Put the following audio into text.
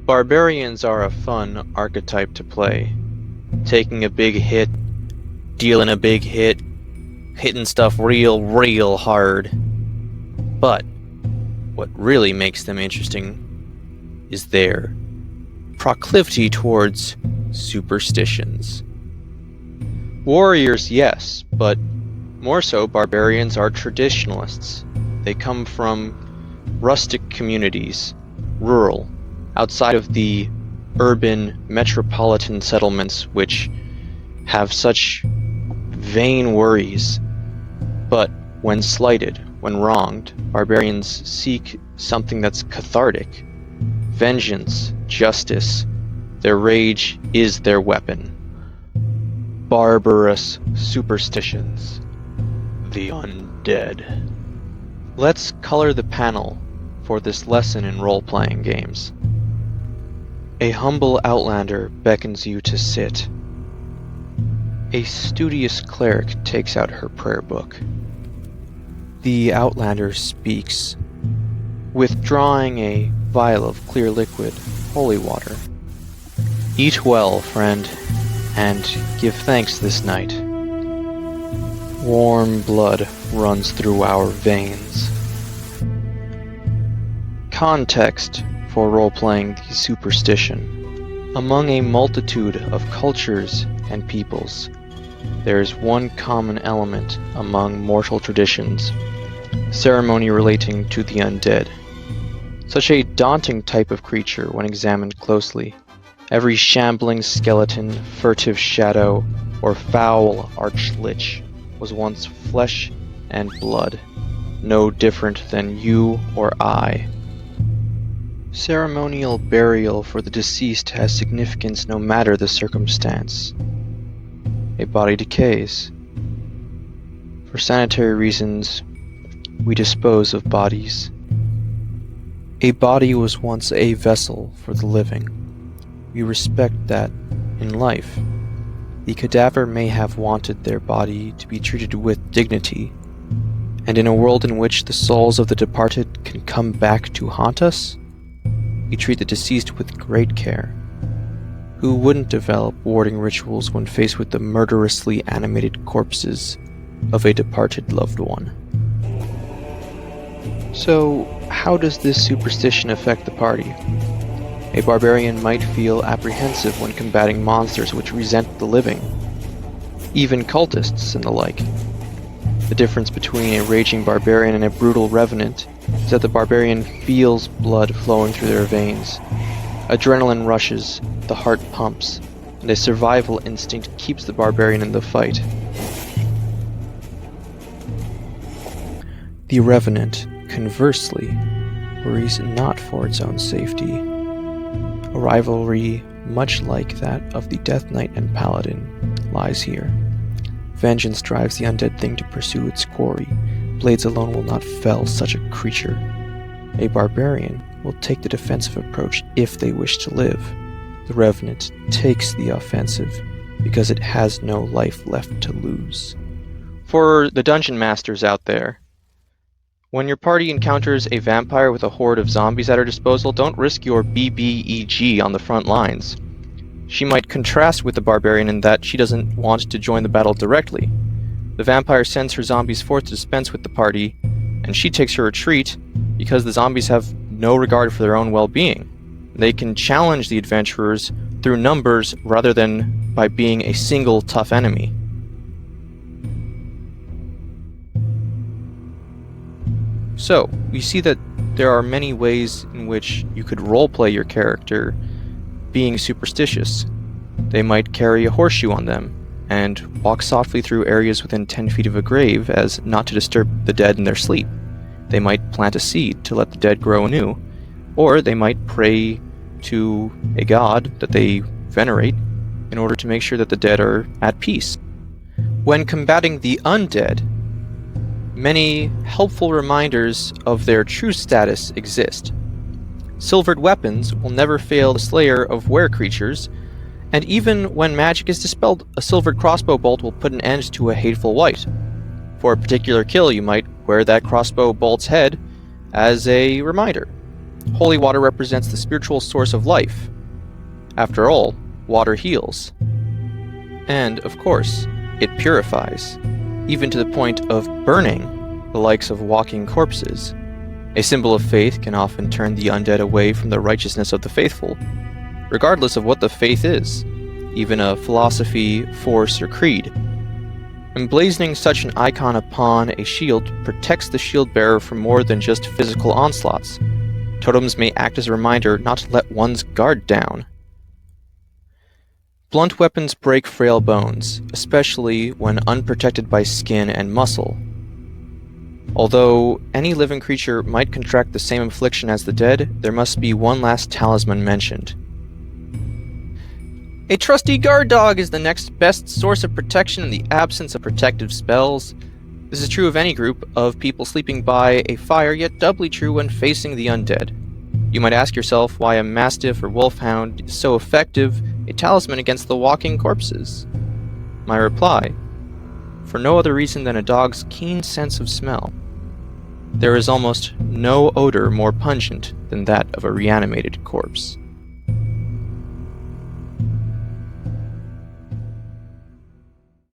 Barbarians are a fun archetype to play. Taking a big hit, dealing a big hit, hitting stuff real hard. But what really makes them interesting is their proclivity towards superstitions. Warriors, yes, but more so barbarians are traditionalists. They come from rustic communities, rural, outside of the urban metropolitan settlements which have such vain worries. But when slighted, when wronged, barbarians seek something that's cathartic. Vengeance, justice, their rage is their weapon. Barbarous Superstitions. The Undead. Let's color the panel for this lesson in role-playing games. A humble outlander beckons you to sit. A studious cleric takes out her prayer book. The outlander speaks, withdrawing a vial of clear liquid, holy water. Eat well, friend, and give thanks this night. Warm blood runs through our veins. Context for role-playing the superstition. Among a multitude of cultures and peoples, there is one common element among mortal traditions, ceremony relating to the undead. Such a daunting type of creature when examined closely. Every shambling skeleton, furtive shadow, or foul arch-lich was once flesh and blood, no different than you or I. Ceremonial burial for the deceased has significance no matter the circumstance. A body decays. For sanitary reasons, we dispose of bodies. A body was once a vessel for the living. We respect that in life. The cadaver may have wanted their body to be treated with dignity, and in a world in which the souls of the departed can come back to haunt us, we treat the deceased with great care. Who wouldn't develop warding rituals when faced with the murderously animated corpses of a departed loved one? So, how does this superstition affect the party? A barbarian might feel apprehensive when combating monsters which resent the living, even cultists and the like. The difference between a raging barbarian and a brutal revenant is that the barbarian feels blood flowing through their veins. Adrenaline rushes, the heart pumps, and a survival instinct keeps the barbarian in the fight. The revenant, conversely, worries not for its own safety. A rivalry much like that of the Death Knight and Paladin lies here. Vengeance drives the undead thing to pursue its quarry. Blades alone will not fell such a creature. A barbarian will take the defensive approach if they wish to live. The revenant takes the offensive because it has no life left to lose. For the dungeon masters out there, when your party encounters a vampire with a horde of zombies at her disposal, don't risk your BBEG on the front lines. She might contrast with the barbarian in that she doesn't want to join the battle directly. The vampire sends her zombies forth to dispense with the party, and she takes her retreat because the zombies have no regard for their own well-being. They can challenge the adventurers through numbers rather than by being a single tough enemy. So, we see that there are many ways in which you could roleplay your character being superstitious. They might carry a horseshoe on them and walk softly through areas within 10 feet of a grave as not to disturb the dead in their sleep. They might plant a seed to let the dead grow anew, or they might pray to a god that they venerate in order to make sure that the dead are at peace. When combating the undead, many helpful reminders of their true status exist. Silvered weapons will never fail the slayer of were-creatures, and even when magic is dispelled, a silvered crossbow bolt will put an end to a hateful wight. For a particular kill, you might wear that crossbow bolt's head as a reminder. Holy water represents the spiritual source of life. After all, water heals. And, of course, it purifies, even to the point of burning the likes of walking corpses. A symbol of faith can often turn the undead away from the righteousness of the faithful, regardless of what the faith is, even a philosophy, force, or creed. Emblazoning such an icon upon a shield protects the shield bearer from more than just physical onslaughts. Totems may act as a reminder not to let one's guard down. Blunt weapons break frail bones, especially when unprotected by skin and muscle. Although any living creature might contract the same affliction as the dead, there must be one last talisman mentioned. A trusty guard dog is the next best source of protection in the absence of protective spells. This is true of any group of people sleeping by a fire, yet doubly true when facing the undead. You might ask yourself why a mastiff or wolfhound is so effective, a talisman against the walking corpses. My reply: for no other reason than a dog's keen sense of smell. There is almost no odor more pungent than that of a reanimated corpse.